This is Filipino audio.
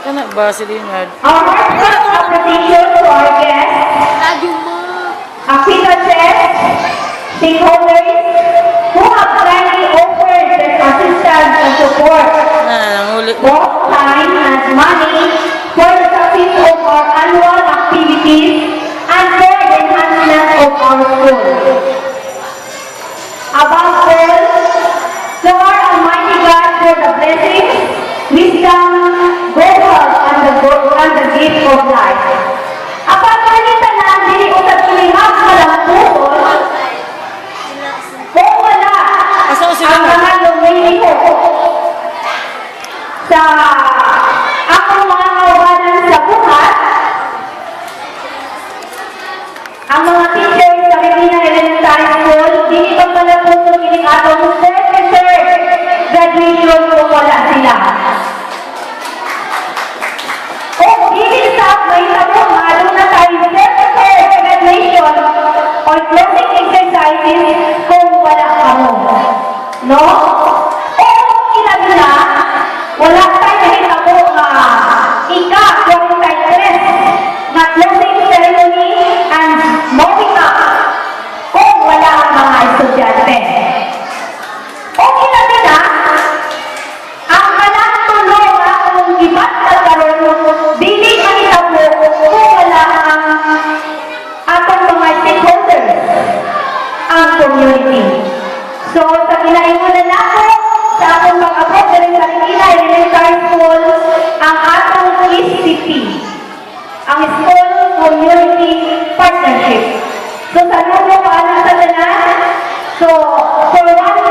Kana ba si Leonard? Our heartfelt appreciation to our guests, acquaintances, stakeholders who have kindly offered their assistance and support, Nangulit. both time and money, for the success of our annual activities and for the enhancement of our school. Above all, Lord Almighty God for the blessings, wisdom, good health, and the gift of life. Apat palitan na dili ko sa tulihag malampuon, kung wala Asa ko sila ang na? mga lumili ko sa akong mga kawanan sa buhat, ang mga teachers sa Regina Elementary School, dili pa pala po kining atong second graduation kung wala sila. Kung dili sa may tabo, maalo na tayo second graduation or closing exercises kung wala ka mo. No? O kinabi na, wala tayo nahitabo na ika-43 na closing ceremony and moving up kung wala ang mga estudyante. O kinabi na, ang kanang tulong na kung iba't nagkaroon, dili mahitabo kung wala ang atong mga stakeholders, ang community. So, sa kinaimunan ako, sa akong pag-abot sa Regina Elementary School, ang atong SCP, ang School Community Partnership. So, saludo ko anak sa tanan. So, for one